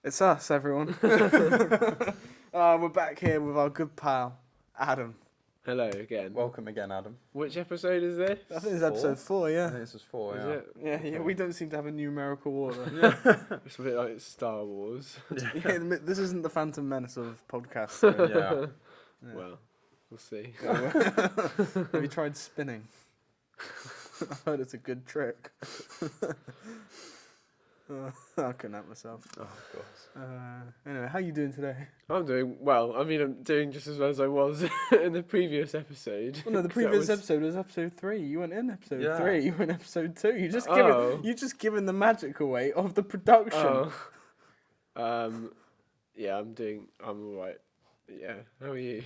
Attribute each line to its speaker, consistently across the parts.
Speaker 1: It's us, everyone. We're back here with our good pal, Adam.
Speaker 2: Hello again.
Speaker 3: Welcome again, Adam.
Speaker 2: Which episode is this?
Speaker 1: I think it's episode 4,
Speaker 3: I
Speaker 1: yeah.
Speaker 3: think this is 4,
Speaker 2: Is
Speaker 3: yeah.
Speaker 2: it?
Speaker 1: Yeah, we don't seem to have a numerical order.
Speaker 2: It's a bit like Star Wars.
Speaker 1: Yeah, this isn't the Phantom Menace of podcasts.
Speaker 3: Yeah.
Speaker 1: Yeah.
Speaker 2: Well, we'll see.
Speaker 1: Have you tried spinning? I heard it's a good trick. I couldn't help myself.
Speaker 3: Oh, of course.
Speaker 1: Anyway, how you doing today?
Speaker 2: I'm doing well. I mean, I'm doing just as well as I was in the previous episode.
Speaker 1: Well, no, the
Speaker 2: 'Cause that
Speaker 1: previous
Speaker 2: was-
Speaker 1: episode was episode 3. You weren't in episode
Speaker 3: Yeah.
Speaker 1: 3. You were in episode 2. You just given the magic away of the production.
Speaker 2: Yeah, I'm alright. Yeah, how are you?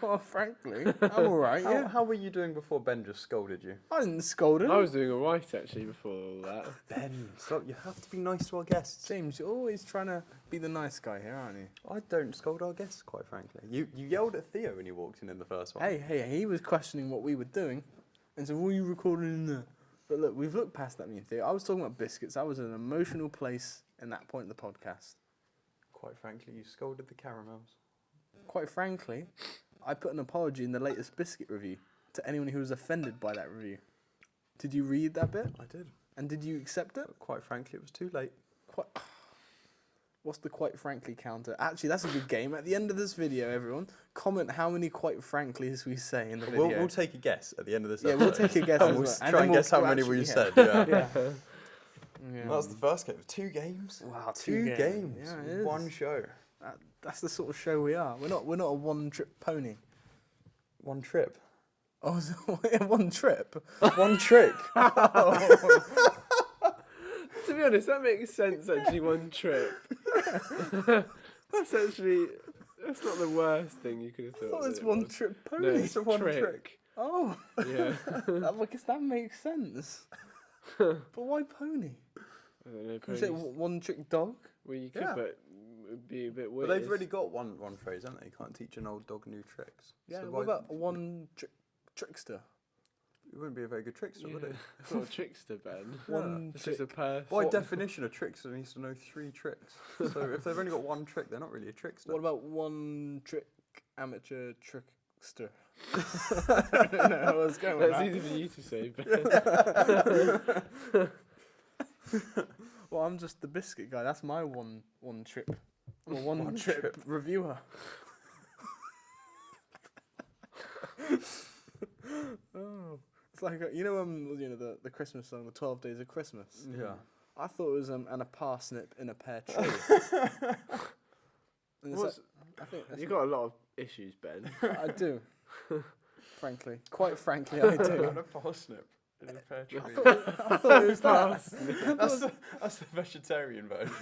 Speaker 1: Well, frankly, I'm alright. Yeah,
Speaker 3: How were you doing before Ben just scolded you?
Speaker 1: I didn't scold him.
Speaker 2: I was doing alright actually before all that.
Speaker 3: Ben, stop. You have to be nice to our guests.
Speaker 1: James, you're always trying to be the nice guy here, aren't you?
Speaker 3: I don't scold our guests, quite frankly. You yelled at Theo when you walked in the first one.
Speaker 1: Hey, he was questioning what we were doing, and said, "What are you recording in there?" But look, we've looked past that, me and Theo. I was talking about biscuits. I was in an emotional place in that point in the podcast.
Speaker 3: Quite frankly, you scolded the caramels.
Speaker 1: Quite frankly, I put an apology in the latest biscuit review to anyone who was offended by that review. Did you read that bit?
Speaker 3: I did.
Speaker 1: And did you accept it?
Speaker 3: But quite frankly, it was too late.
Speaker 1: What's the quite frankly counter? Actually, that's a good game. At the end of this video, everyone, comment how many quite frankly's we say in the video.
Speaker 3: We'll take a guess at the end of this
Speaker 1: Yeah,
Speaker 3: episode.
Speaker 1: we'll take a guess
Speaker 3: And
Speaker 1: as
Speaker 3: we'll
Speaker 1: well.
Speaker 3: try
Speaker 1: then
Speaker 3: and guess how
Speaker 1: we'll
Speaker 3: many
Speaker 1: actually-
Speaker 3: we
Speaker 1: yeah.
Speaker 3: said, yeah.
Speaker 1: Yeah.
Speaker 3: That was the first game. 2 games?
Speaker 1: Wow,
Speaker 3: Two games.
Speaker 1: Yeah, it is.
Speaker 3: One show.
Speaker 1: That's the sort of show we are. We're not a one-trip pony.
Speaker 3: One trip.
Speaker 1: Oh, so one trip.
Speaker 3: One trick.
Speaker 2: To be honest, that makes sense actually, one trip. That's not the worst thing you could have thought.
Speaker 1: Oh, it's
Speaker 2: it
Speaker 1: one
Speaker 2: was.
Speaker 1: trip
Speaker 2: No,
Speaker 1: pony.
Speaker 2: it's a one trick.
Speaker 1: Oh,
Speaker 2: Yeah.
Speaker 1: I guess that makes sense. But why pony?
Speaker 2: I don't know,
Speaker 1: Can you say
Speaker 2: ponies.
Speaker 1: one-trick dog?
Speaker 2: Well, you could,
Speaker 3: Yeah.
Speaker 2: but it'd be a bit
Speaker 3: But
Speaker 2: weird.
Speaker 3: they've already got one phrase, haven't they? You can't teach an old dog new tricks.
Speaker 1: Yeah.
Speaker 3: So
Speaker 1: What
Speaker 3: why-
Speaker 1: about a one-trickster?
Speaker 3: It wouldn't be a very good trickster, would it?
Speaker 2: It's not a trickster, Ben.
Speaker 1: One
Speaker 2: It's just
Speaker 1: trick.
Speaker 2: a person.
Speaker 3: By definition, a trickster needs to know 3 tricks. So if they've only got 1 trick, they're not really a trickster.
Speaker 1: What about one-trick amateur trickster? I don't know how I was going with
Speaker 2: That's
Speaker 1: that.
Speaker 2: easy for you to say, Ben.
Speaker 1: Well, I'm just the biscuit guy. That's my one trip. I'm a one trip
Speaker 3: trip.
Speaker 1: reviewer. Oh, it's like you know the Christmas song, the 12 Days of Christmas.
Speaker 3: Yeah.
Speaker 1: I thought it was and a parsnip in a pear tree. And it's
Speaker 2: What's-
Speaker 1: I think
Speaker 2: You've got a lot of issues, Ben.
Speaker 1: I do. Frankly, quite frankly, I do.
Speaker 3: And a parsnip in a pear tree.
Speaker 1: I thought it was that.
Speaker 3: That's the vegetarian version.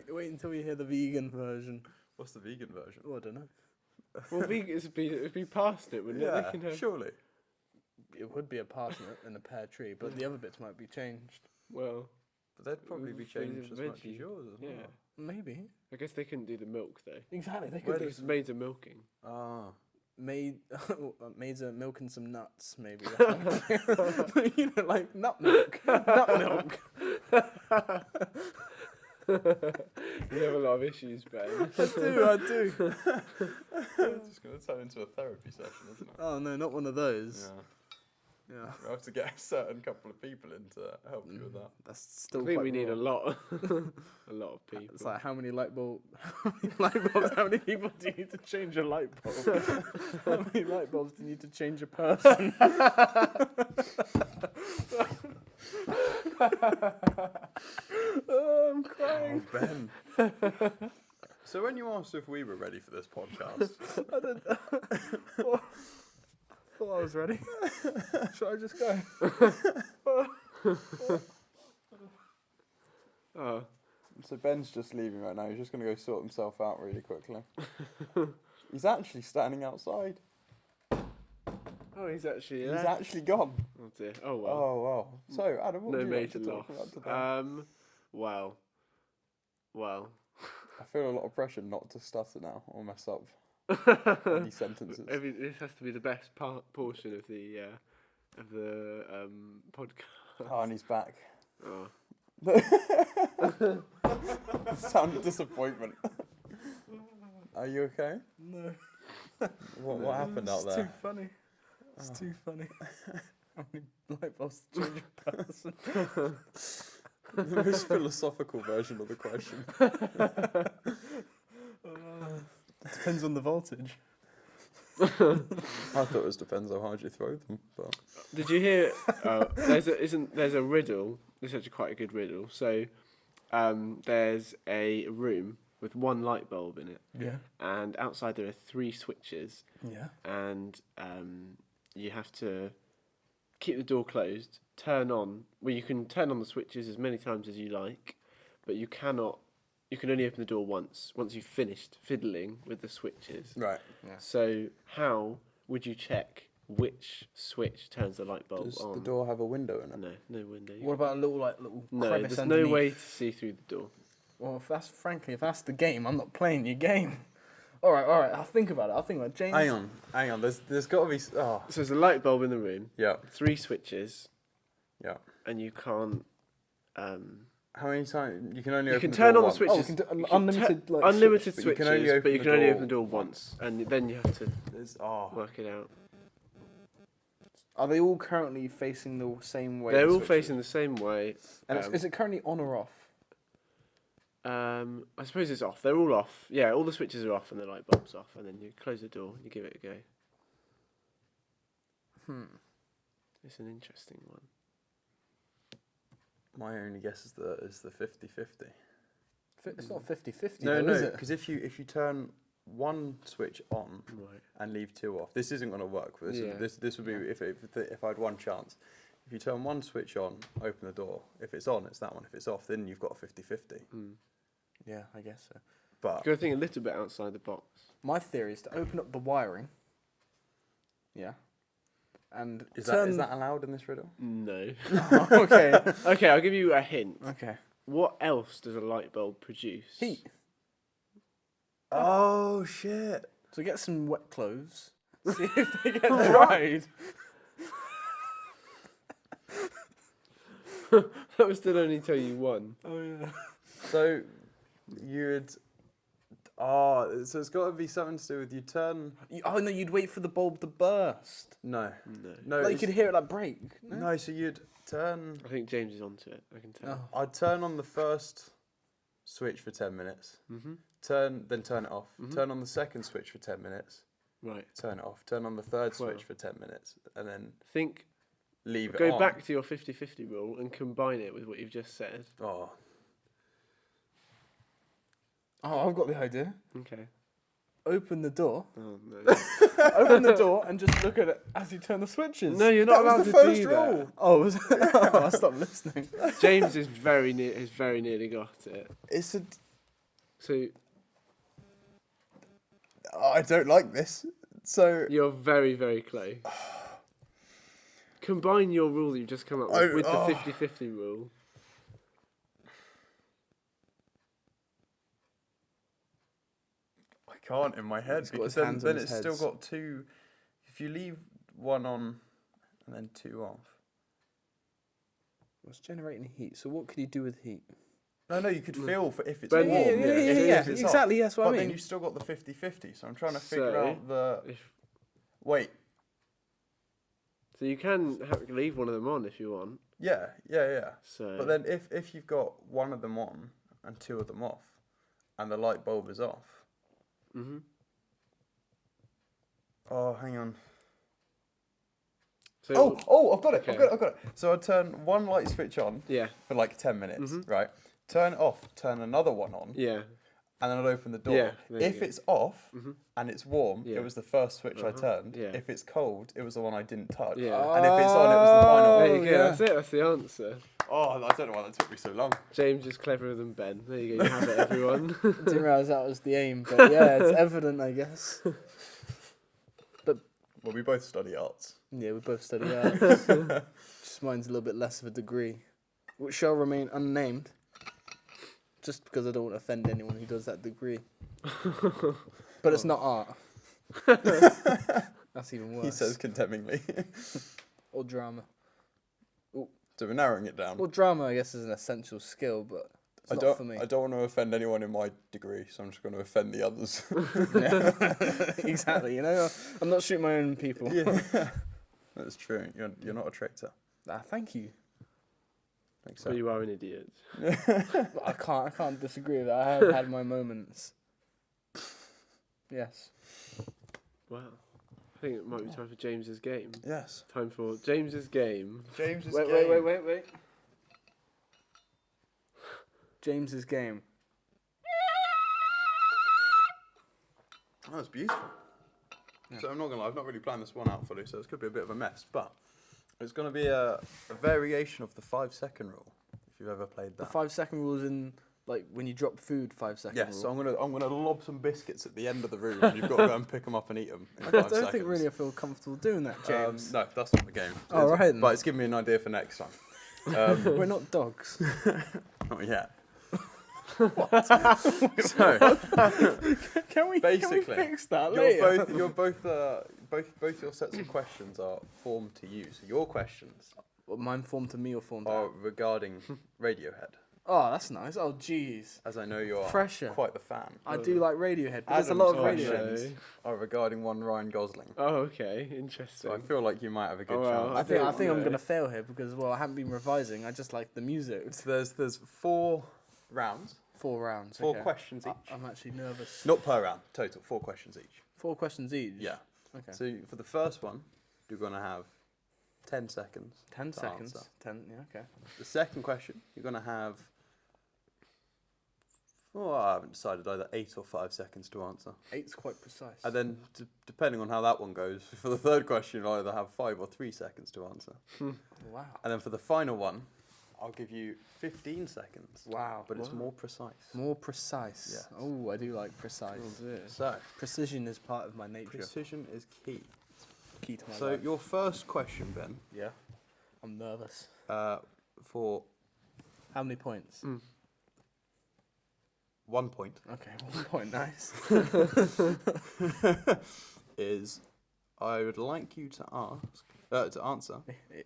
Speaker 1: Wait until you hear the vegan version.
Speaker 3: What's the vegan version?
Speaker 1: Oh, I don't know.
Speaker 2: Well, it'd be past it, wouldn't it?
Speaker 3: Yeah,
Speaker 2: They can have...
Speaker 3: surely.
Speaker 1: It would be a parsnip and a pear tree, but the other bits might be changed.
Speaker 2: Well,
Speaker 3: But they'd probably be
Speaker 2: Freeze
Speaker 3: changed as
Speaker 2: it
Speaker 3: much as
Speaker 2: veggie.
Speaker 3: yours as
Speaker 2: yeah.
Speaker 3: well.
Speaker 1: Maybe.
Speaker 2: I guess they couldn't do the milk, though.
Speaker 1: Exactly. They
Speaker 3: Where
Speaker 1: could do
Speaker 2: It's made of milking.
Speaker 3: Ah.
Speaker 1: maids are milking some nuts, maybe. You know, like nut milk. Nut milk.
Speaker 2: You have a lot of issues, Ben.
Speaker 1: I do.
Speaker 3: It's just going to turn into a therapy session, isn't it?
Speaker 1: Oh no, not one of those.
Speaker 3: Yeah.
Speaker 1: Yeah.
Speaker 3: We'll have to get a certain couple of people in to help you with that.
Speaker 1: That's
Speaker 2: I
Speaker 1: still
Speaker 2: think
Speaker 1: quite
Speaker 2: we need
Speaker 1: raw.
Speaker 2: a lot. A lot of people.
Speaker 1: It's like how many light bulbs? How many people do you need to change a light bulb? How many light bulbs do you need to change a person? Oh, I'm crying.
Speaker 3: Oh, Ben. So when you asked if we were ready for this podcast,
Speaker 1: I thought I was ready. Should I just go?
Speaker 2: Oh,
Speaker 3: so Ben's just leaving right now. He's just going to go sort himself out really quickly. He's actually standing outside.
Speaker 2: oh, he's actually.
Speaker 3: He's actually gone.
Speaker 2: Oh dear. Oh well.
Speaker 3: Oh, wow. So, Adam, what
Speaker 2: No
Speaker 3: would you like
Speaker 2: major
Speaker 3: to talk
Speaker 2: loss.
Speaker 3: about today?
Speaker 2: Well.
Speaker 3: I feel a lot of pressure not to stutter now or mess up any sentences.
Speaker 2: This has to be the best portion of the podcast.
Speaker 3: Oh, and he's back.
Speaker 2: Oh.
Speaker 3: Sound of disappointment. Are you okay?
Speaker 1: No.
Speaker 3: What happened out
Speaker 1: It's
Speaker 3: there?
Speaker 1: too funny. It's too funny. How many light bulbs change a person?
Speaker 3: The most philosophical version of the question.
Speaker 1: Depends on the voltage.
Speaker 3: I thought it was depends how hard you throw them. But
Speaker 2: Did you hear? There's a riddle. This is actually quite a good riddle. So, there's a room with one light bulb in it,
Speaker 1: Yeah.
Speaker 2: and outside there are 3 switches,
Speaker 1: Yeah.
Speaker 2: and you have to keep the door closed. Turn on. Well, you can turn on the switches as many times as you like, but you cannot. You can only open the door once you've finished fiddling with the switches.
Speaker 3: right.
Speaker 2: So how would you check which switch turns the light bulb
Speaker 3: Does
Speaker 2: on?
Speaker 3: the door have a window in it?
Speaker 2: No window.
Speaker 1: What about a little
Speaker 2: No,
Speaker 1: crevice
Speaker 2: there's
Speaker 1: underneath?
Speaker 2: no way to see through the door.
Speaker 1: Well, if that's the game, I'm not playing your game. All right. I'll think about it. James.
Speaker 3: Hang on. There's got to be. Oh,
Speaker 2: So there's a light bulb in the room,
Speaker 3: yeah,
Speaker 2: 3 switches,
Speaker 3: yeah.
Speaker 2: and you can't.
Speaker 3: How many times you can only
Speaker 2: You
Speaker 3: open
Speaker 2: can
Speaker 3: the
Speaker 2: turn
Speaker 3: door
Speaker 2: on the
Speaker 3: once?
Speaker 2: switches.
Speaker 1: Oh, we can do
Speaker 2: you can
Speaker 1: unlimited, like,
Speaker 2: unlimited
Speaker 3: switch, but you
Speaker 2: switches,
Speaker 3: can only open
Speaker 2: but you
Speaker 3: the
Speaker 2: can only
Speaker 3: door
Speaker 2: open the door once, and then you have to work it out.
Speaker 1: Are they all currently facing the same way?
Speaker 2: They're
Speaker 1: the
Speaker 2: all
Speaker 1: switches?
Speaker 2: facing the same way.
Speaker 1: And is it currently on or off?
Speaker 2: I suppose it's off. They're all off. Yeah, all the switches are off and the light bulb's off, and then you close the door and you give it a go. It's an interesting one.
Speaker 3: My only guess is the 50-50.
Speaker 1: It's not 50-50,
Speaker 3: No,
Speaker 1: though, is it?
Speaker 3: because if you turn one switch on
Speaker 2: Right.
Speaker 3: and leave 2 off, this isn't going to work.
Speaker 2: Yeah.
Speaker 3: This would be if I had one chance. If you turn one switch on, open the door. If it's on, it's that one. If it's off, then you've got a 50-50.
Speaker 1: Yeah, I guess so.
Speaker 3: But
Speaker 2: Go think a little bit outside the box.
Speaker 1: My theory is to open up the wiring. Yeah. And
Speaker 3: is
Speaker 1: turn...
Speaker 3: that allowed in this riddle?
Speaker 2: No.
Speaker 1: Oh, okay.
Speaker 2: Okay, I'll give you a hint.
Speaker 1: Okay.
Speaker 2: What else does a light bulb produce?
Speaker 1: Heat.
Speaker 3: Oh shit!
Speaker 1: So get some wet clothes. See if they get dried.
Speaker 2: That would still only tell you one.
Speaker 1: Oh yeah.
Speaker 3: So you'd so it's got to be something to do with you turn.
Speaker 1: Oh no, you'd wait for the bulb to burst.
Speaker 3: No,
Speaker 2: No.
Speaker 1: Like you could hear it like break.
Speaker 3: No, so you'd turn.
Speaker 2: I think James is onto it. I can tell.
Speaker 1: Oh.
Speaker 3: I'd turn on the first switch for 10 minutes. Then turn it off. Turn on the second switch for 10 minutes.
Speaker 2: Right.
Speaker 3: Turn it off. Turn on the third
Speaker 2: Well.
Speaker 3: switch for 10 minutes, and then
Speaker 2: Think.
Speaker 3: leave it
Speaker 2: Go
Speaker 3: on.
Speaker 2: back to your 50-50 rule and combine it with what you've just said.
Speaker 3: Oh,
Speaker 1: Oh, I've got the idea.
Speaker 2: Okay.
Speaker 1: Open the door.
Speaker 2: Oh no.
Speaker 1: Open the door and just look at it as you turn the switches.
Speaker 2: No, you're not
Speaker 3: that
Speaker 2: allowed
Speaker 3: was the
Speaker 2: to
Speaker 3: first
Speaker 2: do
Speaker 3: rule.
Speaker 1: Oh, was it? Oh, I stopped listening.
Speaker 2: that. James is very nearly got it.
Speaker 3: it's a.
Speaker 2: So
Speaker 3: Oh, I don't like this. So
Speaker 2: you're very, very close. Combine your rule that you've just come up with the 50-50 rule.
Speaker 3: I can't in my head
Speaker 1: He's got
Speaker 3: because
Speaker 1: his hands on
Speaker 3: then
Speaker 1: his
Speaker 3: it's still
Speaker 1: heads.
Speaker 3: got 2. If you leave one on and then 2 off.
Speaker 1: It's generating heat. So what could you do with heat?
Speaker 3: No, you could feel for if it's
Speaker 2: But
Speaker 3: warm. If it's off.
Speaker 1: Exactly, that's what
Speaker 3: But
Speaker 1: I mean.
Speaker 3: then you've still got the 50-50. So I'm trying to figure
Speaker 2: So,
Speaker 3: out the.
Speaker 2: if-
Speaker 3: Wait.
Speaker 2: So you can leave one of them on if you want.
Speaker 3: Yeah.
Speaker 2: So.
Speaker 3: But then if you've got one of them on and 2 of them off, and the light bulb is off.
Speaker 2: Mhm.
Speaker 3: Oh, hang on.
Speaker 2: So
Speaker 3: I've got it.
Speaker 2: Okay.
Speaker 3: I've got it. So I turn one light switch on
Speaker 2: yeah.
Speaker 3: for like 10 minutes, right? Turn it off, turn another one on,
Speaker 2: Yeah.
Speaker 3: and then I'll open the door.
Speaker 2: Yeah, there you
Speaker 3: If
Speaker 2: go.
Speaker 3: it's off and it's warm,
Speaker 2: Yeah.
Speaker 3: it was the first switch I turned.
Speaker 2: Yeah.
Speaker 3: If it's cold, it was the one I didn't touch.
Speaker 2: Yeah.
Speaker 3: And if it's on, it was the final
Speaker 2: There
Speaker 3: one.
Speaker 2: you go.
Speaker 1: yeah.
Speaker 2: That's it. That's the answer.
Speaker 3: Oh, I don't know why that took me so long.
Speaker 2: James is cleverer than Ben. There you go. You have it, everyone.
Speaker 1: Didn't realise that was the aim, but yeah, it's evident, I guess.
Speaker 3: Well, we both study arts.
Speaker 1: Yeah, we both study arts. Just mine's a little bit less of a degree, which shall remain unnamed, just because I don't want to offend anyone who does that degree. But it's not art. That's even worse.
Speaker 3: He says condemningly.
Speaker 1: Or drama. Ooh.
Speaker 3: So we're narrowing it down.
Speaker 1: Well, drama, I guess, is an essential skill, but it's not for me.
Speaker 3: I don't want to offend anyone in my degree, so I'm just going to offend the others.
Speaker 1: Exactly. You know, I'm not shooting my own people.
Speaker 3: Yeah, that's true. You're not a traitor.
Speaker 1: Thank you.
Speaker 3: Thanks, so.
Speaker 2: But you are an idiot.
Speaker 1: I can't disagree with that. I have had my moments. Yes.
Speaker 2: Wow. I think it might be time for James's game.
Speaker 3: Yes.
Speaker 2: Time for James's game.
Speaker 3: James's
Speaker 2: Wait.
Speaker 1: James's game.
Speaker 3: That was beautiful.
Speaker 1: Yeah.
Speaker 3: So I'm not gonna lie, I've not really planned this one out fully, so it's gonna be a bit of a mess. But it's gonna be a variation of the 5-second rule. If you've ever played
Speaker 1: The
Speaker 3: that.
Speaker 1: 5-second rule is in like when you drop food. 5-second
Speaker 3: Yes.
Speaker 1: rule.
Speaker 3: So I'm gonna lob some biscuits at the end of the room, and you've got to go and pick them up and eat them.
Speaker 1: I don't think really I feel comfortable doing that, James.
Speaker 3: No, that's not the game.
Speaker 1: Oh, right then.
Speaker 3: But it's given me an idea for next time.
Speaker 1: We're not dogs.
Speaker 3: Not yet.
Speaker 1: So can we
Speaker 3: Basically,
Speaker 1: fix that later?
Speaker 3: You're both your sets of questions are formed to you. So your questions
Speaker 1: Well, mine formed to me or formed to
Speaker 3: are regarding Radiohead,
Speaker 1: Oh, that's nice. Oh, jeez.
Speaker 3: as I know you are
Speaker 1: Pressure.
Speaker 3: quite the fan.
Speaker 1: I do like Radiohead, but there's a lot of
Speaker 3: Adam's
Speaker 1: Radiohead.
Speaker 3: questions are regarding one Ryan Gosling.
Speaker 2: Oh, okay. Interesting.
Speaker 3: So I feel like you might have a good
Speaker 2: Oh, well,
Speaker 3: chance.
Speaker 1: I think I'm
Speaker 2: no.
Speaker 1: gonna fail here because I haven't been revising. I just like the music.
Speaker 3: So there's 4 rounds,
Speaker 1: 4 rounds.
Speaker 3: 4
Speaker 1: okay.
Speaker 3: questions each.
Speaker 1: I'm actually nervous.
Speaker 3: Not per round, total 4 questions each.
Speaker 1: 4 questions each.
Speaker 3: Yeah.
Speaker 1: Okay.
Speaker 3: So for the first one, you're gonna have 10 seconds.
Speaker 1: 10
Speaker 3: to
Speaker 1: seconds.
Speaker 3: answer.
Speaker 1: 10. Yeah. Okay.
Speaker 3: The second question, you're gonna have. Oh, I haven't decided either 8 or 5 seconds to answer.
Speaker 1: 8's quite precise.
Speaker 3: And then, depending on how that one goes, for the third question, you'll either have 5 or 3 seconds to answer.
Speaker 1: Wow.
Speaker 3: And then for the final one, I'll give you 15 seconds.
Speaker 1: Wow.
Speaker 3: But it's
Speaker 2: Wow.
Speaker 3: more precise.
Speaker 1: More precise.
Speaker 3: Yes.
Speaker 1: Oh, I do like precise.
Speaker 2: Oh, dear.
Speaker 3: So,
Speaker 1: Precision is part of my nature.
Speaker 3: precision is key.
Speaker 1: Key to my
Speaker 3: So,
Speaker 1: life.
Speaker 3: your first question, Ben,
Speaker 1: Yeah. I'm nervous.
Speaker 3: for
Speaker 1: How many points?
Speaker 3: 1 point,
Speaker 1: Okay, 1 point. Nice.
Speaker 3: is I would like you to answer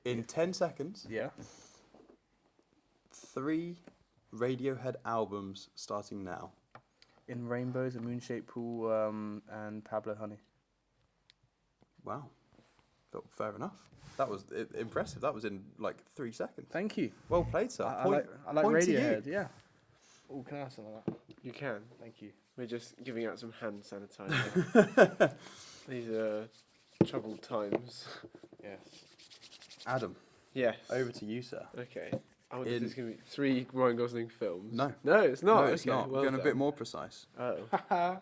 Speaker 3: in 10 seconds
Speaker 1: Yeah.
Speaker 3: 3 Radiohead albums starting now.
Speaker 1: In Rainbows, A Moon-Shaped Pool, and Pablo Honey.
Speaker 3: Wow. Fair enough. That was impressive. That was in like 3 seconds.
Speaker 1: Thank you.
Speaker 3: Well played, sir.
Speaker 1: I
Speaker 3: Point,
Speaker 1: like
Speaker 3: point to you.
Speaker 1: Radiohead. Yeah. Oh, can I have some of that?
Speaker 2: You can.
Speaker 1: Thank you.
Speaker 2: We're just giving out some hand sanitizer. These are troubled times.
Speaker 1: Yes.
Speaker 3: Adam,
Speaker 2: Yes.
Speaker 3: over to you, sir.
Speaker 2: Okay. I wonder if
Speaker 3: In-
Speaker 2: there's going to be 3 Ryan Gosling films.
Speaker 3: No.
Speaker 2: No, it's not.
Speaker 3: No, it's
Speaker 2: Okay,
Speaker 3: not.
Speaker 2: well
Speaker 3: Going a
Speaker 2: done.
Speaker 3: bit more precise.
Speaker 2: Oh.
Speaker 1: How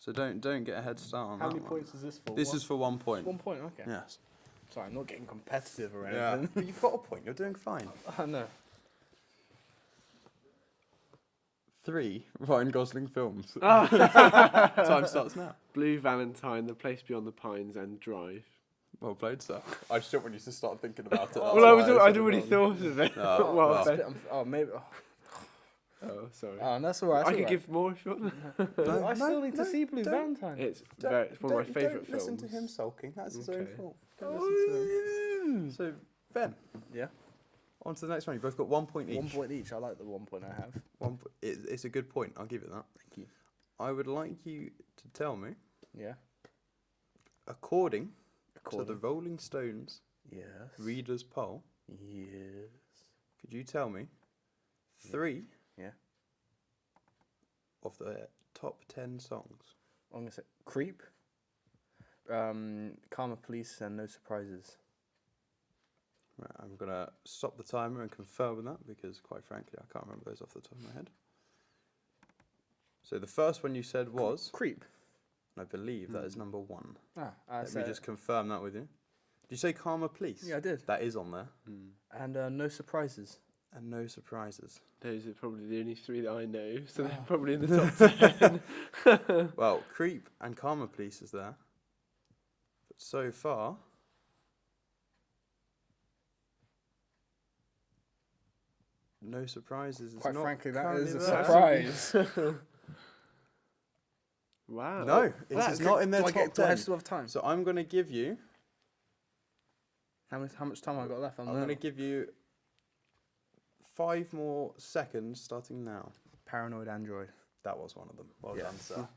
Speaker 3: So don't get a head start on that
Speaker 1: many
Speaker 3: one.
Speaker 1: points is this for?
Speaker 3: This is for 1 point.
Speaker 1: 1 point. Okay.
Speaker 3: Yes.
Speaker 1: Sorry, I'm not getting competitive or
Speaker 3: Yeah.
Speaker 1: anything.
Speaker 3: But you've got a point. You're doing fine.
Speaker 1: Oh, no.
Speaker 3: 3 Ryan Gosling films.
Speaker 2: Ah.
Speaker 3: Time starts now.
Speaker 2: Blue Valentine, The Place Beyond the Pines, and Drive.
Speaker 3: Well played, sir. I just don't want you to start thinking about it.
Speaker 2: Well, I'd already thought of it.
Speaker 3: Oh,
Speaker 2: Well,
Speaker 3: well.
Speaker 2: then-
Speaker 1: Oh, maybe.
Speaker 2: Oh, sorry.
Speaker 1: That's all right.
Speaker 2: I could give more if you want.
Speaker 3: No,
Speaker 1: I still
Speaker 3: no,
Speaker 1: need to
Speaker 3: no,
Speaker 1: see Blue
Speaker 3: don't-
Speaker 1: Valentine.
Speaker 2: It's
Speaker 3: Don't-
Speaker 2: one of my
Speaker 3: don't-
Speaker 2: favourite
Speaker 3: don't
Speaker 2: films.
Speaker 3: Listen to him sulking. That's his own
Speaker 2: Okay.
Speaker 3: fault. Don't listen to him. So, Ben,
Speaker 1: Yeah.
Speaker 3: on to the next one. You've both got 1 point each.
Speaker 1: 1 point each. I like the 1 point I have.
Speaker 3: It's a good point. I'll give it that.
Speaker 1: Thank you.
Speaker 3: I would like you to tell me,
Speaker 1: Yeah.
Speaker 3: according to the
Speaker 1: According.
Speaker 3: Rolling Stones
Speaker 1: Yes.
Speaker 3: Readers Poll,
Speaker 1: Yes.
Speaker 3: could you tell me 3
Speaker 1: Yeah.
Speaker 3: of the top 10 songs?
Speaker 1: I'm gonna say Creep, Karma Police, and No Surprises.
Speaker 3: Right, I'm going to stop the timer and confirm with that because, quite frankly, I can't remember those off the top of my head. So the first one you said was,
Speaker 1: Creep.
Speaker 3: and I believe that is number 1.
Speaker 1: I
Speaker 3: Let
Speaker 1: said.
Speaker 3: me just confirm that with you. Did you say Karma Police?
Speaker 1: Yeah, I did.
Speaker 3: That is on there.
Speaker 1: And No Surprises.
Speaker 3: And No Surprises.
Speaker 2: Those are probably the only 3 that I know, so they're probably in the top 10.
Speaker 3: Well, Creep and Karma Police is there. But so far, No Surprises is
Speaker 1: Quite
Speaker 3: not
Speaker 1: frankly, that
Speaker 3: currently
Speaker 1: is a
Speaker 3: there.
Speaker 1: surprise.
Speaker 2: Wow.
Speaker 3: No, it's not in their
Speaker 1: do I
Speaker 3: top
Speaker 1: get, do I
Speaker 3: 10.
Speaker 1: still have time?
Speaker 3: So I'm going to give you,
Speaker 1: How much time I got left?
Speaker 3: I'm going to give you 5 more seconds starting now.
Speaker 1: Paranoid Android.
Speaker 3: That was one of them. Well
Speaker 1: Yeah.
Speaker 3: done, sir.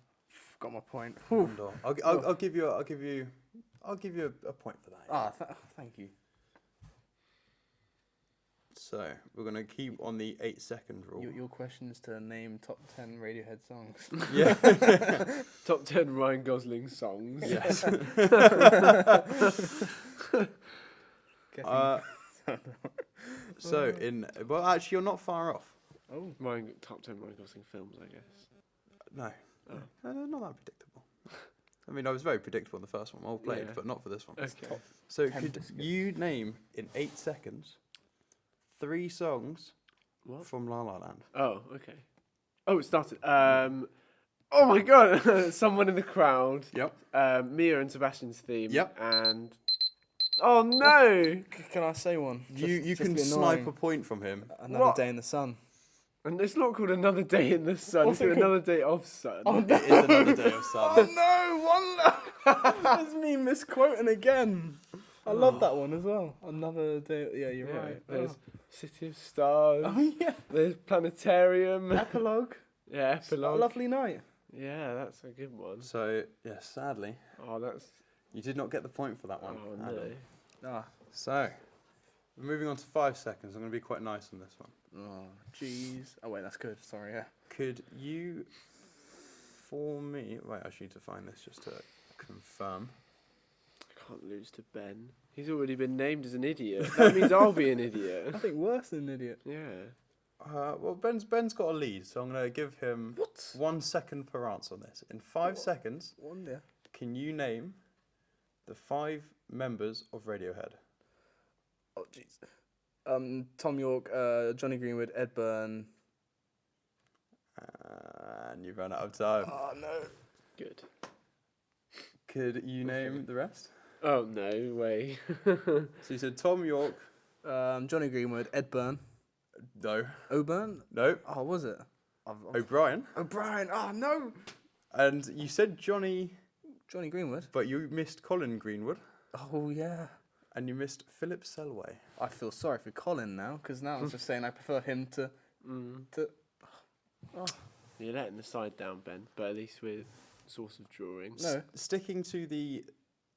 Speaker 1: Got my point.
Speaker 3: Wonderful. I'll give you a point for that.
Speaker 1: Ah, thank you.
Speaker 3: So we're gonna keep on the 8-second rule.
Speaker 1: Your question is to name top 10 Radiohead songs.
Speaker 3: Yeah.
Speaker 2: Top 10 Ryan Gosling songs.
Speaker 3: Yes. So actually, you're not far off.
Speaker 1: Oh.
Speaker 2: Top 10 Ryan Gosling films, I guess.
Speaker 3: No,
Speaker 2: Oh.
Speaker 3: not that predictable. I mean, I was very predictable in the first one, well played,
Speaker 2: Yeah.
Speaker 3: but not for this one.
Speaker 2: Okay.
Speaker 3: So
Speaker 1: 10
Speaker 3: could
Speaker 1: biscuits.
Speaker 3: you name in 8 seconds 3 songs
Speaker 2: What?
Speaker 3: from La La Land?
Speaker 2: Oh, okay. Oh, it started. Oh my god! Someone in the crowd.
Speaker 3: Yep.
Speaker 2: Mia and Sebastian's theme.
Speaker 3: Yep.
Speaker 2: And. Oh no!
Speaker 1: Can I say one?
Speaker 3: You
Speaker 1: Just
Speaker 3: can
Speaker 1: be
Speaker 3: snipe
Speaker 1: annoying.
Speaker 3: a point from him.
Speaker 1: Another
Speaker 2: What?
Speaker 1: Day in the Sun.
Speaker 2: And it's not called Another Day in the Sun.
Speaker 1: What's
Speaker 2: It's
Speaker 1: it
Speaker 2: called Another Day of Sun.
Speaker 1: Oh,
Speaker 3: It is Another Day of Sun.
Speaker 1: Oh no! One. That's me misquoting again. I love that one as well. Another day. Yeah, you're
Speaker 2: Yeah,
Speaker 1: right.
Speaker 2: There's City of Stars.
Speaker 1: Oh yeah.
Speaker 2: There's Planetarium.
Speaker 1: Epilogue.
Speaker 2: Yeah,
Speaker 1: A
Speaker 2: Epilogue.
Speaker 1: lovely night.
Speaker 2: Yeah, that's a good one.
Speaker 3: So, yes, sadly,
Speaker 2: Oh, that's.
Speaker 3: you did not get the point for that one.
Speaker 2: Oh no.
Speaker 3: Adam.
Speaker 1: Ah.
Speaker 3: So, we're moving on to 5 seconds. I'm going to be quite nice on this one.
Speaker 1: Oh, jeez. Oh wait, that's good. Sorry. Yeah.
Speaker 3: Could you, for me... Wait, I actually need to find this just to confirm.
Speaker 2: I can't lose to Ben. He's already been named as an idiot. That means I'll be an idiot.
Speaker 1: I think worse than an idiot.
Speaker 2: Yeah.
Speaker 3: Well, Ben's got a lead, so I'm going to give him 1 second per answer on this. In 5 seconds,
Speaker 1: One there.
Speaker 3: can you name the 5 members of Radiohead?
Speaker 1: Oh jeez. Tom York, Johnny Greenwood, Ed Byrne.
Speaker 3: And you've run out of time.
Speaker 1: Oh no.
Speaker 2: Good.
Speaker 3: Could you name the rest?
Speaker 2: Oh no way.
Speaker 3: So you said Tom York.
Speaker 1: Johnny Greenwood, Ed Byrne.
Speaker 3: No.
Speaker 1: O'Byrne?
Speaker 3: No.
Speaker 1: Oh, was it?
Speaker 3: O'Brien.
Speaker 1: O'Brien. Oh no.
Speaker 3: And you said Johnny,
Speaker 1: Johnny Greenwood.
Speaker 3: but you missed Colin Greenwood.
Speaker 1: Oh yeah.
Speaker 3: And you missed Philip Selway.
Speaker 1: I feel sorry for Colin now because now I'm just saying I prefer him to.
Speaker 2: You're letting the side down, Ben, but at least with source of drawing.
Speaker 1: No.
Speaker 3: Sticking to the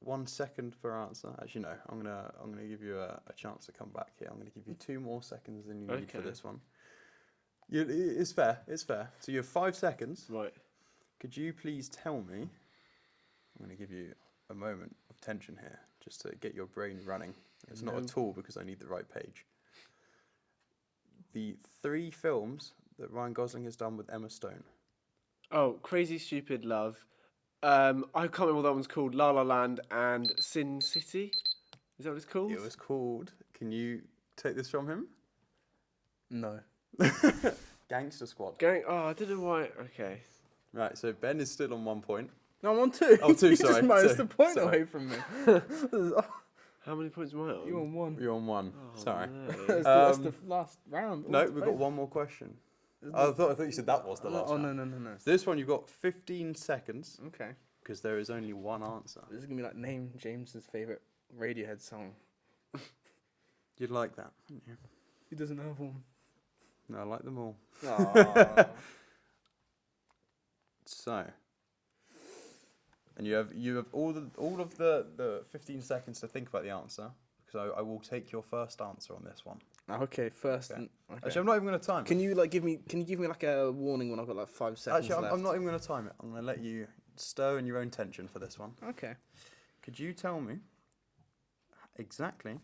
Speaker 3: 1 second per answer. Actually, no. I'm gonna give you a chance to come back here. I'm gonna give you 2 more seconds than you need for
Speaker 2: Okay.
Speaker 3: this one. It's fair. It's fair. So you have 5 seconds.
Speaker 2: Right.
Speaker 3: Could you please tell me? I'm gonna give you a moment of tension here, just to get your brain running. It's not
Speaker 1: No.
Speaker 3: at all because I need the right page. The 3 films that Ryan Gosling has done with Emma Stone.
Speaker 2: Oh, Crazy Stupid Love. I can't remember what that one's called. La La Land and Sin City. Is that what it's called?
Speaker 3: It was called. Can you take this from him?
Speaker 1: No.
Speaker 3: Gangster Squad.
Speaker 2: Oh, I don't know why. Okay.
Speaker 3: Right, so Ben is still on 1 point.
Speaker 1: No, I'm on 2.
Speaker 3: Oh, 2,
Speaker 1: You
Speaker 3: sorry.
Speaker 1: just minus
Speaker 3: Two,
Speaker 1: the point
Speaker 3: sorry.
Speaker 1: away from me.
Speaker 2: How many points am I on?
Speaker 1: You on 1.
Speaker 3: You're on 1.
Speaker 2: Oh,
Speaker 3: Sorry.
Speaker 2: no.
Speaker 1: That's the last round.
Speaker 3: No,
Speaker 1: What's the
Speaker 3: we've got
Speaker 1: favourite?
Speaker 3: 1 more question.
Speaker 1: Isn't
Speaker 3: I
Speaker 1: it-
Speaker 3: thought you said that was the last
Speaker 1: Oh
Speaker 3: round.
Speaker 1: no.
Speaker 3: So this one you've got 15 seconds
Speaker 1: Okay.
Speaker 3: because there is only 1 answer.
Speaker 1: This is gonna be like name James's favorite Radiohead song.
Speaker 3: You'd like that, wouldn't you?
Speaker 1: He doesn't have one.
Speaker 3: No, I like them all.
Speaker 1: Aww.
Speaker 3: So, and you have all of the 15 seconds to think about the answer because I will take your first answer on this one.
Speaker 1: Okay, first.
Speaker 3: Okay.
Speaker 1: Okay.
Speaker 3: Actually, I'm not even going to time it.
Speaker 1: Can you give me like a warning when I've got like 5 seconds
Speaker 3: Actually,
Speaker 1: left?
Speaker 3: I'm not even going to time it. I'm going to let you stir in your own tension for this one.
Speaker 1: Okay.
Speaker 3: Could you tell me exactly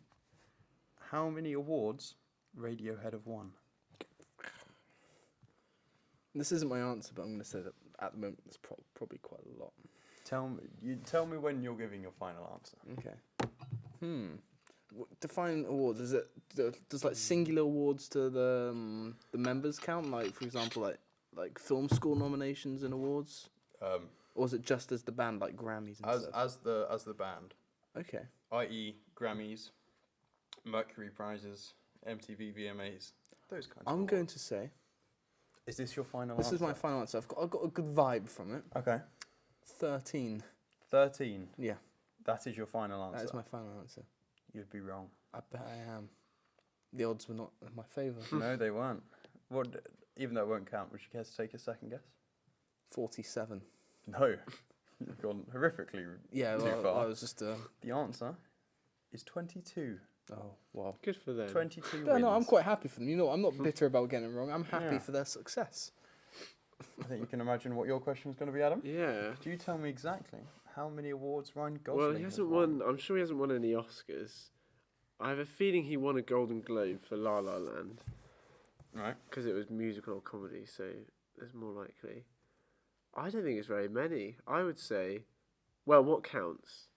Speaker 3: how many awards Radiohead have won?
Speaker 1: This isn't my answer, but I'm gonna say that at the moment it's probably quite a lot.
Speaker 3: Tell me when you're giving your final answer.
Speaker 1: Okay. Define awards. Is it does like singular awards to the members count? Like for example, like film score nominations and awards, or is it just as the band like Grammys and stuff?
Speaker 3: As the band,
Speaker 1: Okay.
Speaker 3: i.e. Grammys, Mercury prizes, MTV VMAs, those kinds.
Speaker 1: I'm
Speaker 3: of
Speaker 1: going
Speaker 3: awards.
Speaker 1: to say
Speaker 3: Is this your final
Speaker 1: this
Speaker 3: answer?
Speaker 1: is my final answer. I've got a good vibe from it.
Speaker 3: Okay.
Speaker 1: 13.
Speaker 3: 13.
Speaker 1: Yeah,
Speaker 3: That is your final answer.
Speaker 1: that is my final answer.
Speaker 3: You'd be wrong.
Speaker 1: I bet I am. the odds were not in my favour.
Speaker 3: No, they weren't. What? Even though it won't count, would you care to take a second guess?
Speaker 1: 47.
Speaker 3: No. You've gone horrifically
Speaker 1: Yeah,
Speaker 3: too
Speaker 1: well,
Speaker 3: far.
Speaker 1: I was just.
Speaker 3: The answer is 22.
Speaker 1: Oh, wow.
Speaker 2: Good for them.
Speaker 3: 22
Speaker 1: No,
Speaker 3: wins.
Speaker 1: no, I'm quite happy for them. You know, I'm not bitter about getting it wrong. I'm happy
Speaker 3: Yeah.
Speaker 1: for their success.
Speaker 3: I think you can imagine what your question was going to be, Adam.
Speaker 2: Yeah.
Speaker 3: Do you tell me exactly how many awards Ryan Gosling
Speaker 2: Well, he
Speaker 3: has
Speaker 2: hasn't won. I'm sure he hasn't won any Oscars. I have a feeling he won a Golden Globe for La La Land
Speaker 3: Right.
Speaker 2: because it was musical or comedy, so there's more likely. I don't think it's very many. I would say, well, what counts?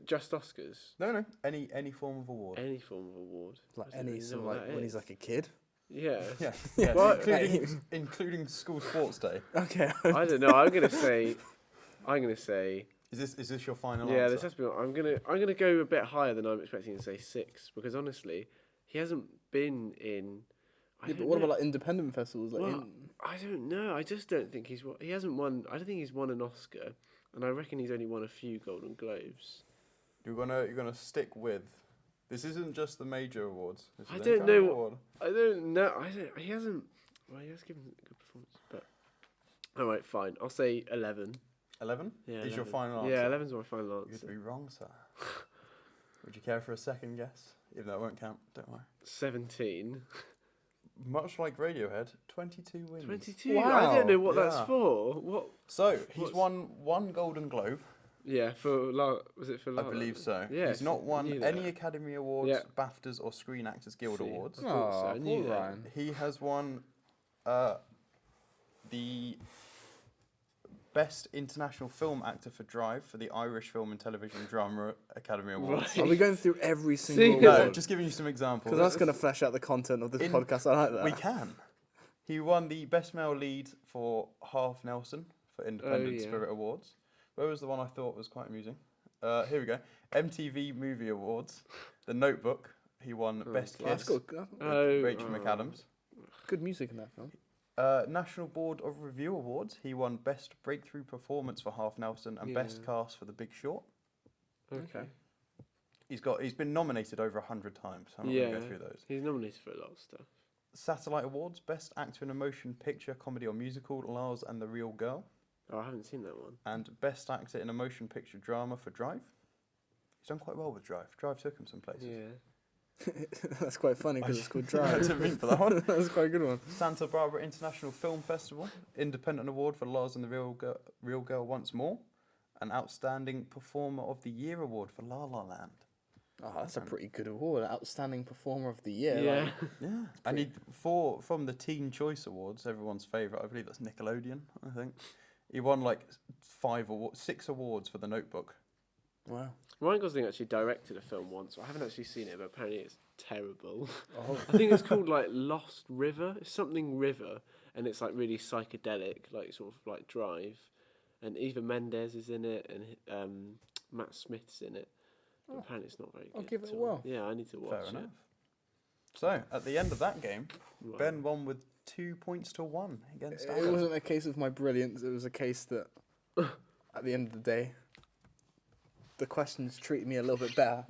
Speaker 2: Just Oscars.
Speaker 3: No. Any form of award.
Speaker 2: Any form of award.
Speaker 1: Like
Speaker 2: I don't
Speaker 1: any
Speaker 2: really
Speaker 1: sort
Speaker 2: know
Speaker 1: of
Speaker 2: what
Speaker 1: like when he's
Speaker 2: is.
Speaker 1: like a kid.
Speaker 2: Yeah.
Speaker 3: Yeah.
Speaker 2: What?
Speaker 3: Including school sports day.
Speaker 1: Okay.
Speaker 2: I don't know. I'm gonna say.
Speaker 3: Is this your final
Speaker 2: Yeah,
Speaker 3: answer?
Speaker 2: this has to be. I'm gonna go a bit higher than I'm expecting and say 6 because honestly, he hasn't been in. I
Speaker 1: Yeah,
Speaker 2: don't
Speaker 1: but what
Speaker 2: know.
Speaker 1: about like independent festivals? Like,
Speaker 2: Well, I don't know. I just don't think he hasn't won. I don't think he's won an Oscar, and I reckon he's only won a few Golden Globes.
Speaker 3: You're gonna stick with. This isn't just the major awards. This is
Speaker 2: I
Speaker 3: any
Speaker 2: don't
Speaker 3: kind of
Speaker 2: know.
Speaker 3: award.
Speaker 2: I don't know. I don't. He hasn't. Well, he has given a good performance, but all right, fine. I'll say 11.
Speaker 3: 11
Speaker 2: Yeah,
Speaker 3: is your
Speaker 2: 11.
Speaker 3: final answer.
Speaker 2: Yeah, 11's my final
Speaker 3: You'd
Speaker 2: answer.
Speaker 3: be wrong, sir. Would you care for a second guess? Even though it won't count, don't worry.
Speaker 2: 17.
Speaker 3: Much like Radiohead, 22 wins.
Speaker 2: 22. I
Speaker 1: Wow.
Speaker 2: don't know what that's
Speaker 3: Yeah.
Speaker 2: for. What?
Speaker 3: So he's
Speaker 2: What's-
Speaker 3: won one Golden Globe,
Speaker 2: Yeah, was it for?
Speaker 3: I believe so.
Speaker 2: Yeah,
Speaker 3: He's not won
Speaker 2: knew
Speaker 3: any
Speaker 2: that.
Speaker 3: Academy Awards,
Speaker 2: Yeah.
Speaker 3: BAFTAs, or Screen Actors Guild
Speaker 2: See.
Speaker 3: Awards.
Speaker 2: I thought so, I
Speaker 1: oh,
Speaker 2: knew
Speaker 1: poor
Speaker 2: that.
Speaker 1: Ryan.
Speaker 3: He has won the Best International Film Actor for Drive for the Irish Film and Television Drama Academy Awards.
Speaker 2: Right.
Speaker 1: Are we going through every
Speaker 2: See,
Speaker 1: single
Speaker 2: no,
Speaker 3: No,
Speaker 1: award?
Speaker 3: just giving you some examples.
Speaker 1: Because that's going to flesh out the content of this
Speaker 3: In-
Speaker 1: podcast. I like that.
Speaker 3: We can. He won the Best Male Lead for Half Nelson for Independent
Speaker 2: yeah.
Speaker 3: Spirit Awards. Where was the one I thought was quite amusing? Here we go. MTV Movie Awards. The Notebook. He won
Speaker 2: Oh,
Speaker 3: Best
Speaker 1: That's
Speaker 3: Kiss
Speaker 1: good.
Speaker 3: with
Speaker 2: Oh,
Speaker 3: Rachel
Speaker 2: oh.
Speaker 3: McAdams.
Speaker 1: Good music in that film.
Speaker 3: National Board of Review Awards. He won Best Breakthrough Performance for Half Nelson and Best
Speaker 2: Yeah.
Speaker 3: Cast for The Big Short.
Speaker 2: Okay.
Speaker 3: He's been nominated over 100 times. I'm not
Speaker 2: Yeah.
Speaker 3: going to go through those.
Speaker 2: He's nominated for a lot of stuff.
Speaker 3: Satellite Awards. Best Actor in a Motion Picture, Comedy or Musical. Lars and the Real Girl.
Speaker 2: Oh, I haven't seen that one.
Speaker 3: And Best Actor in a Motion Picture Drama for Drive. He's done quite well with Drive. Drive took him some places.
Speaker 2: Yeah.
Speaker 1: That's quite funny because it's called
Speaker 3: I
Speaker 1: Drive.
Speaker 3: didn't mean for that one.
Speaker 1: That's quite a good one.
Speaker 3: Santa Barbara International Film Festival. Independent Award for Lars and the Real Girl Once More. An Outstanding Performer of the Year Award for La La Land.
Speaker 1: Oh, that's a pretty good award. Outstanding Performer of the Year.
Speaker 2: Yeah.
Speaker 1: like-
Speaker 3: Yeah. And from the Teen Choice Awards, everyone's favourite, I believe that's Nickelodeon, I think. He won like 6 awards for The Notebook.
Speaker 1: wow.
Speaker 2: Ryan Gosling actually directed a film once. I haven't actually seen it, but apparently it's terrible.
Speaker 1: Oh.
Speaker 2: I think it's called like Lost River. It's something River, and it's like really psychedelic, like sort of like Drive. And Eva Mendes is in it, and Matt Smith's in it. But apparently it's not very good.
Speaker 1: I'll give it
Speaker 2: at
Speaker 1: a
Speaker 2: all.
Speaker 1: whirl.
Speaker 2: Yeah, I need to watch
Speaker 3: Fair
Speaker 2: it.
Speaker 3: enough. So, at the end of that game,
Speaker 2: Right.
Speaker 3: Ben won with 2 points to 1 against
Speaker 1: It
Speaker 3: Adam.
Speaker 1: wasn't a case of my brilliance. It was a case that, at the end of the day, the questions treated me a little bit better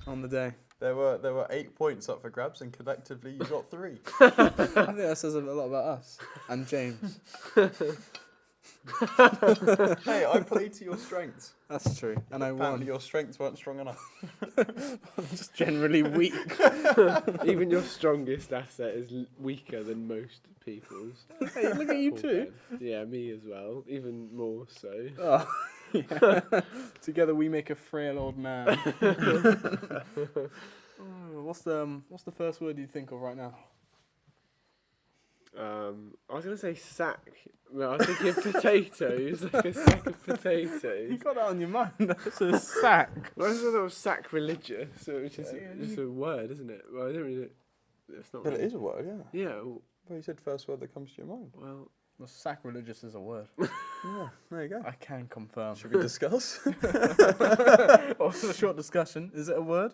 Speaker 1: on the day.
Speaker 3: There were 8 points up for grabs, and collectively you got 3.
Speaker 1: I think that says a lot about us and James.
Speaker 3: Hey, I played to your strengths.
Speaker 1: That's true, and I
Speaker 3: Apparently
Speaker 1: won.
Speaker 3: your strengths weren't strong enough.
Speaker 1: I'm just generally weak.
Speaker 2: Even your strongest asset is weaker than most people's.
Speaker 1: Hey, look at you
Speaker 2: Poor
Speaker 1: too.
Speaker 2: Ben. Yeah, me as well. Even more so.
Speaker 1: Oh, yeah. Together we make a frail old man. Oh, what's the first word you think of right now?
Speaker 2: I was gonna say sack. No, I was thinking of potatoes, like a sack of
Speaker 1: You
Speaker 2: potatoes.
Speaker 1: got that on your mind. That's a sack.
Speaker 2: Well, I thought that was sacrilegious, so it's just,
Speaker 1: Yeah,
Speaker 2: just a word, isn't it? Well, I don't really. It's not.
Speaker 3: But it
Speaker 2: really.
Speaker 3: is a word, yeah.
Speaker 2: Yeah. Well,
Speaker 3: Well, you said first word that comes to your mind.
Speaker 2: well,
Speaker 1: Well, sacrilegious is a word.
Speaker 3: Yeah, there you go.
Speaker 1: I can confirm.
Speaker 3: Should we discuss?
Speaker 1: After a short discussion, is it a word?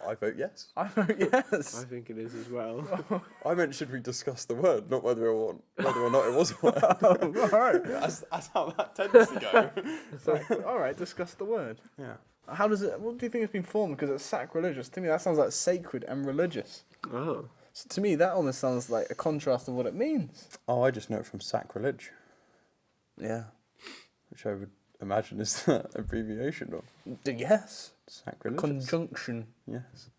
Speaker 3: I vote yes.
Speaker 1: I vote yes.
Speaker 2: I think it is as well.
Speaker 3: I meant should we discuss the word, not whether or not it was a word.
Speaker 1: Oh, all right.
Speaker 3: That's how that tends to go.
Speaker 1: So, all right, discuss the word.
Speaker 3: Yeah.
Speaker 1: How does it? What do you think it's been formed? Because it's sacrilegious. To me, that sounds like sacred and religious.
Speaker 2: Oh.
Speaker 1: So to me, that almost sounds like a contrast of what it means.
Speaker 3: Oh, I just know it from sacrilege,
Speaker 1: Yeah.
Speaker 3: which I would imagine is the abbreviation of
Speaker 1: Yes.
Speaker 3: sacrilegious.
Speaker 1: Conjunction.
Speaker 3: Yes.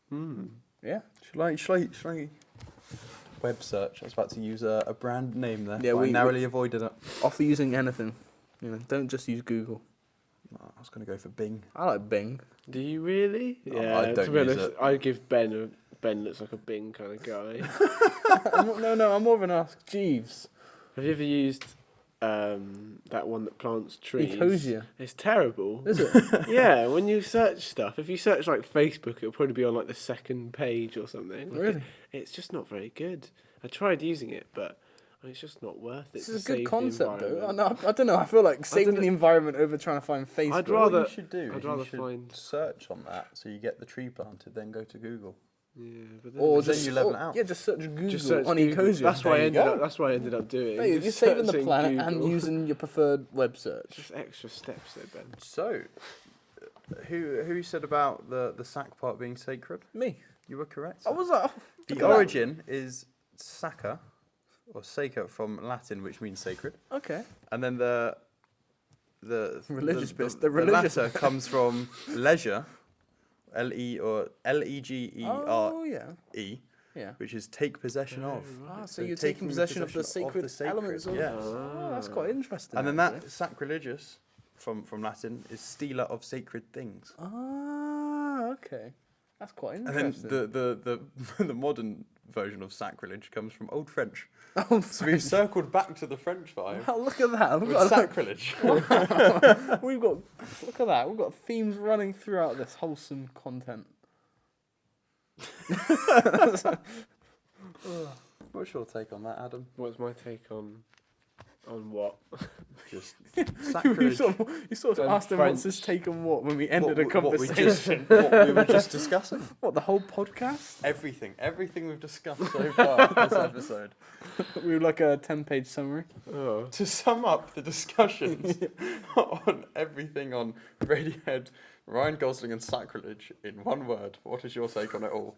Speaker 2: Hmm.
Speaker 1: Yeah.
Speaker 3: Shall I web search? I was about to use a brand name there.
Speaker 1: Yeah,
Speaker 3: but I
Speaker 1: we-
Speaker 3: narrowly avoided it.
Speaker 1: Offer using anything. You know, don't just use Google.
Speaker 3: Oh, I was going to go for Bing.
Speaker 1: I like Bing.
Speaker 2: Do you really?
Speaker 3: Oh,
Speaker 2: Yeah,
Speaker 3: I don't
Speaker 2: to be
Speaker 3: use
Speaker 2: honest,
Speaker 3: it.
Speaker 2: I give Ben looks like a Bing kind of guy.
Speaker 1: No, I'm more of an Ask Jeeves.
Speaker 2: Have you ever used that one that plants trees?
Speaker 1: Ecosia.
Speaker 2: It's terrible.
Speaker 1: Is it?
Speaker 2: Yeah, when you search stuff, if you search like Facebook, it'll probably be on like the second page or something. Like,
Speaker 1: Really?
Speaker 2: it's just not very good. I tried using it, but it's just not worth it.
Speaker 1: This
Speaker 2: to
Speaker 1: is a
Speaker 2: save
Speaker 1: good
Speaker 2: the
Speaker 1: concept, though.
Speaker 2: environment.
Speaker 1: I don't know. I feel like saving
Speaker 2: know.
Speaker 1: the environment over trying to find Facebook.
Speaker 2: I'd rather-
Speaker 3: What you should do
Speaker 2: I'd
Speaker 3: is
Speaker 2: rather
Speaker 3: you should
Speaker 2: find-
Speaker 3: search on that, so you get the tree planted, then go to Google.
Speaker 2: Yeah, but then
Speaker 1: Or
Speaker 3: But then
Speaker 1: just
Speaker 3: you level it out.
Speaker 1: Yeah, just search Google
Speaker 2: just search
Speaker 1: on
Speaker 2: Google.
Speaker 1: Ecosia.
Speaker 2: That's what
Speaker 3: There
Speaker 2: I
Speaker 3: you
Speaker 2: ended
Speaker 3: go.
Speaker 2: up. That's what I ended up doing.
Speaker 1: Mate,
Speaker 2: just
Speaker 1: you're saving the
Speaker 2: searching
Speaker 1: planet and
Speaker 2: Google.
Speaker 1: using your preferred web search.
Speaker 2: Just extra steps there, Ben.
Speaker 3: So, who said about the sack part being sacred?
Speaker 1: Me.
Speaker 3: You were correct.
Speaker 1: I was like, oh,
Speaker 3: The
Speaker 1: look at that.
Speaker 3: origin is sacca, or sacer from Latin, which means sacred,
Speaker 1: Okay.
Speaker 3: and then the
Speaker 1: Religious
Speaker 3: the,
Speaker 1: bits,
Speaker 3: The,
Speaker 1: the religious
Speaker 3: latter comes from leisure, Legere,
Speaker 1: Oh yeah. Yeah.
Speaker 3: which is take possession of.
Speaker 1: Ah, so you're taking possession of the sacred elements of.
Speaker 3: yes.
Speaker 1: Oh, that's quite interesting.
Speaker 3: And then
Speaker 1: actually.
Speaker 3: that sacrilegious from Latin is stealer of sacred things.
Speaker 1: Ah, okay. That's quite
Speaker 3: And then
Speaker 1: interesting.
Speaker 3: the modern version of sacrilege comes from Old French.
Speaker 1: Oh,
Speaker 3: So we've circled back to the French vibe
Speaker 1: wow, look at that. We've
Speaker 3: with
Speaker 1: got,
Speaker 3: sacrilege.
Speaker 1: look at that. We've got themes running throughout this wholesome content.
Speaker 3: What's your take on that, Adam?
Speaker 2: What's my take on what?
Speaker 3: Just
Speaker 1: you
Speaker 3: sacrilege.
Speaker 1: sort of
Speaker 2: I'm
Speaker 1: asked him what's his
Speaker 2: French.
Speaker 1: take on what when we ended a
Speaker 3: What we
Speaker 1: conversation.
Speaker 3: what we were just discussing.
Speaker 1: What, the whole podcast?
Speaker 3: Everything we've discussed so far this episode.
Speaker 1: We were like a 10-page summary.
Speaker 2: Oh,
Speaker 3: To sum up the discussions on everything on Radiohead, Ryan Gosling and sacrilege in one word, what is your take on it all?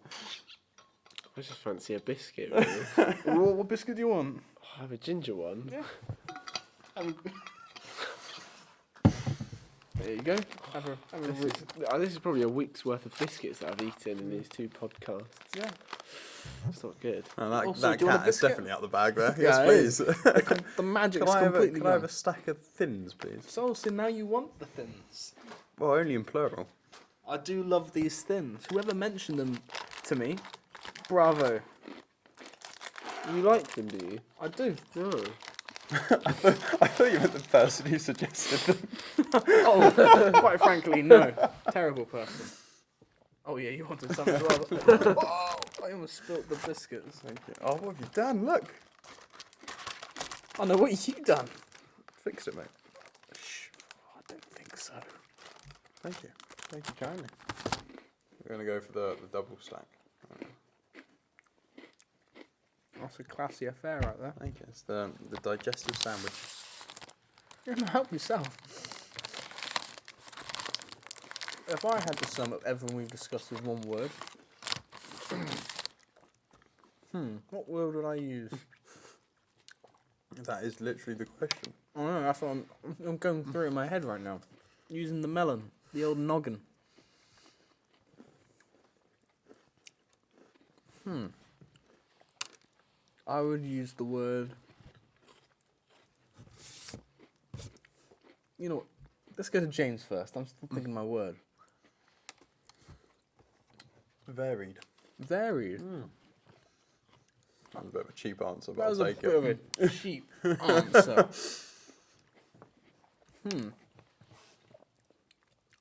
Speaker 2: I just fancy a biscuit. Really.
Speaker 1: What biscuit do you want?
Speaker 2: I'll have a ginger one.
Speaker 1: Yeah. There you go. Have a
Speaker 2: This is probably a week's worth of biscuits that I've eaten in these two podcasts.
Speaker 1: yeah.
Speaker 2: It's not good.
Speaker 3: Oh, that
Speaker 1: Also,
Speaker 3: that
Speaker 1: do you want a
Speaker 3: cat is
Speaker 1: biscuit?
Speaker 3: definitely out the bag there.
Speaker 1: Yeah, it
Speaker 3: Yes,
Speaker 1: is.
Speaker 3: please.
Speaker 1: The magic's
Speaker 3: Can I
Speaker 1: completely
Speaker 3: have
Speaker 1: gone.
Speaker 3: a stack of thins, please?
Speaker 1: So now you want the thins.
Speaker 3: Well, only in plural.
Speaker 1: I do love these thins. Whoever mentioned them to me, bravo.
Speaker 2: You like them, do you?
Speaker 1: I do.
Speaker 2: No.
Speaker 3: I thought you meant the person who suggested them.
Speaker 1: Oh, quite frankly, no. Terrible person. Oh yeah, you wanted some as well. Oh, I almost spilt the biscuits.
Speaker 3: Thank you. Oh, what have you done? Look.
Speaker 1: Oh no, what have you done?
Speaker 3: Fix it, mate.
Speaker 1: Shh. I don't think so.
Speaker 3: Thank you. Thank you kindly. We're going to go for the double stack.
Speaker 1: That's a classy affair right there.
Speaker 3: Thank you. It's the digestive sandwich.
Speaker 1: You're gonna help yourself. If I had to sum up everything we've discussed with one word, what word would I use?
Speaker 3: That is literally the question.
Speaker 1: I don't know, that's what I'm going through in my head right now. Using the melon, the old noggin. I would use the word. You know what? Let's go to James first. I'm still thinking my word.
Speaker 3: Varied.
Speaker 1: Varied.
Speaker 3: That was a bit of a cheap answer, but
Speaker 1: That
Speaker 3: I'll
Speaker 1: was a
Speaker 3: take
Speaker 1: bit
Speaker 3: it.
Speaker 1: of a cheap answer.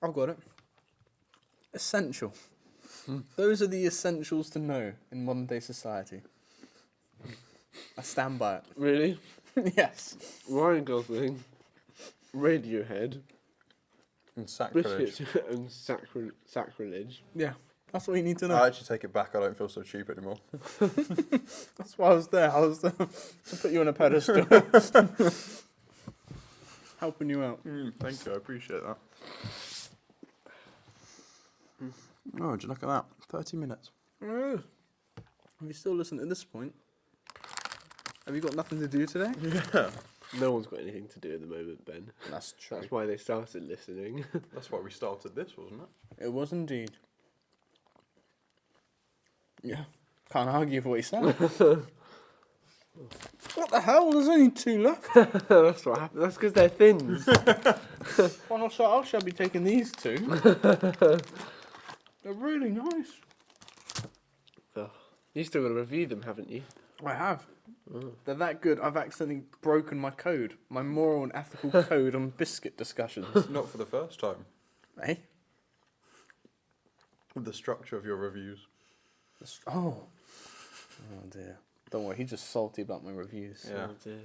Speaker 1: I've got it. Essential. Those are the essentials to know in modern day society. I stand by it.
Speaker 2: Really?
Speaker 1: Yes.
Speaker 2: Ryan Gosling, Radiohead,
Speaker 3: And sacrilege.
Speaker 2: biscuits, and sacrilege.
Speaker 1: Yeah. That's what you need to know.
Speaker 3: I actually take it back. I don't feel so cheap anymore.
Speaker 1: That's why I was there. I was there to put you on a pedestal. Helping you out.
Speaker 3: Thank you. I appreciate that. Oh, would you look at that? 30 minutes.
Speaker 1: Oh. Have you still listened at this point? Have you got nothing to do today?
Speaker 3: Yeah.
Speaker 2: No one's got anything to do at the moment, Ben.
Speaker 1: That's true.
Speaker 2: That's why they started listening.
Speaker 3: That's why we started this, wasn't it?
Speaker 1: It was indeed. Yeah. Can't argue with what he said. What the hell? There's only 2 left.
Speaker 2: That's what happened. That's because they're thins.
Speaker 1: Well, I shall be taking these 2. They're really nice.
Speaker 2: Oh, you still got to review them, haven't you?
Speaker 1: I have. They're that good. I've accidentally broken my code. My moral and ethical code on biscuit discussions.
Speaker 3: Not for the first time.
Speaker 1: Eh?
Speaker 3: With the structure of your reviews.
Speaker 1: Oh. Oh dear. Don't worry, he's just salty about my reviews.
Speaker 3: Yeah.
Speaker 2: Oh, dear.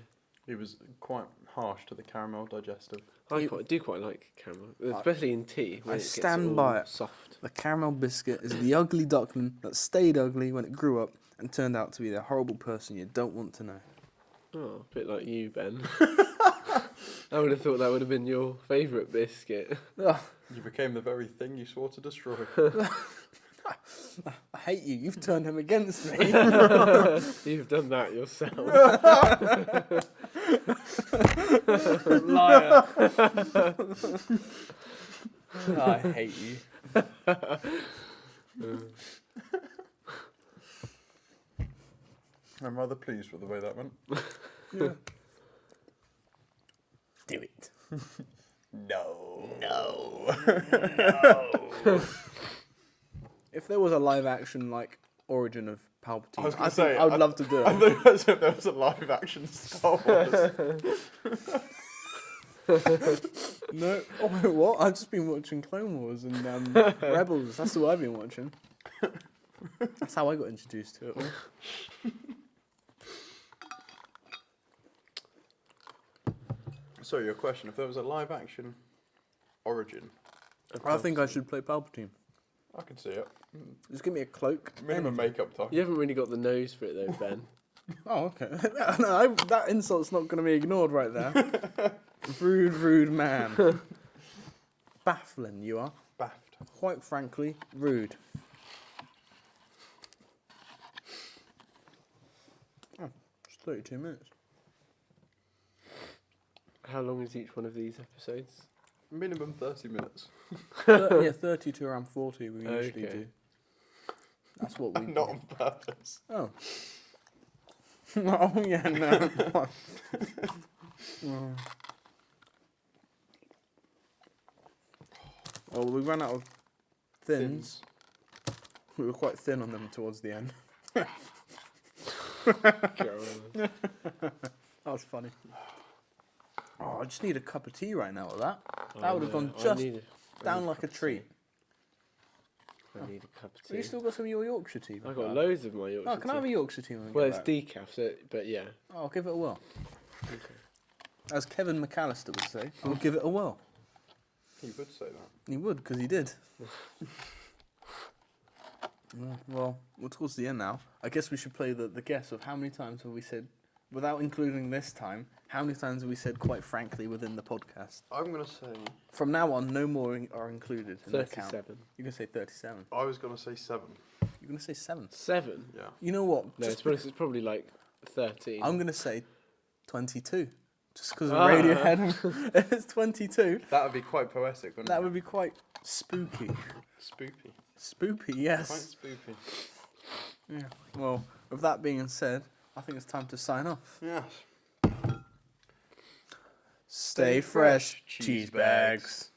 Speaker 3: He was quite harsh to the caramel digestive.
Speaker 2: I do quite like caramel, especially in tea. When
Speaker 1: I
Speaker 2: it gets
Speaker 1: stand
Speaker 2: all
Speaker 1: by it.
Speaker 2: soft.
Speaker 1: The caramel biscuit is the ugly duckling that stayed ugly when it grew up and turned out to be the horrible person you don't want to know.
Speaker 2: Oh, a bit like you, Ben. I would have thought that would have been your favourite biscuit.
Speaker 1: Ugh,
Speaker 3: You became the very thing you swore to destroy.
Speaker 1: I hate you. You've turned him against me.
Speaker 2: You've done that yourself.
Speaker 1: Liar. I hate you.
Speaker 3: I'm rather pleased with the way that went.
Speaker 1: Yeah. Do it.
Speaker 3: No.
Speaker 1: No. If there was a live action like origin of Palpatine,
Speaker 3: I was
Speaker 1: I
Speaker 3: gonna
Speaker 1: think
Speaker 3: say,
Speaker 1: I would love to do
Speaker 3: I
Speaker 1: it.
Speaker 3: thought as if there was a live action Star Wars.
Speaker 1: No, oh wait, what? I've just been watching Clone Wars and Rebels. That's what I've been watching. That's how I got introduced to it all.
Speaker 3: So your question, if there was a live action origin,
Speaker 1: I think I should play Palpatine.
Speaker 3: I could see it.
Speaker 1: Just give me a cloak.
Speaker 3: Minimum makeup time.
Speaker 2: You haven't really got the nose for it though, Ben.
Speaker 1: Oh, okay. No, that insult's not going to be ignored right there. Rude, rude man. Baffling, you are.
Speaker 3: Baffed.
Speaker 1: Quite frankly, rude. Oh, it's 32 minutes.
Speaker 2: How long is each one of these episodes?
Speaker 3: Minimum 30 minutes.
Speaker 1: Yeah, 30 to around 40 we usually
Speaker 2: Okay.
Speaker 1: do. That's what we
Speaker 3: Not
Speaker 1: do.
Speaker 3: on purpose.
Speaker 1: Oh. Oh, yeah, no. Oh. Oh, we ran out of thins. We were quite thin on them towards the end. That was funny. Oh, I just need a cup of tea right now with that. That would have gone just down like a tree.
Speaker 2: I need a cup of
Speaker 1: Have you
Speaker 2: tea.
Speaker 1: still got some of your Yorkshire tea?
Speaker 2: I've got loads of my Yorkshire
Speaker 1: Oh, can I have a
Speaker 2: tea.
Speaker 1: Yorkshire tea? When we
Speaker 2: Well,
Speaker 1: get
Speaker 2: it's
Speaker 1: back?
Speaker 2: decaf, so, but yeah.
Speaker 1: Oh, I'll give it a whirl.
Speaker 2: Okay.
Speaker 1: As Kevin McAllister would say, I'll give it a whirl.
Speaker 3: You would say that.
Speaker 1: He would, because he did. Well, we're towards the end now. I guess we should play the guess of how many times have we said, without including this time, how many times have we said quite frankly within the podcast?
Speaker 3: I'm going to say...
Speaker 1: From now on, no more are included in the count.
Speaker 2: 37.
Speaker 1: You're going to say 37.
Speaker 3: I was going to say 7.
Speaker 1: You're going to say 7.
Speaker 2: 7?
Speaker 3: Yeah.
Speaker 1: You know what?
Speaker 2: No,
Speaker 1: Just
Speaker 2: it's probably like 13.
Speaker 1: I'm going to say 22. Just because
Speaker 2: Ah.
Speaker 1: Radiohead, if it's 22,
Speaker 3: That would be quite poetic, wouldn't
Speaker 1: that
Speaker 3: it?
Speaker 1: would be quite spooky.
Speaker 3: Spoopy.
Speaker 1: Spoopy,
Speaker 3: Quite
Speaker 1: yes.
Speaker 3: spoopy.
Speaker 1: Yeah. Well, with that being said, I think it's time to sign off.
Speaker 3: Yes.
Speaker 1: Stay fresh, cheese bags.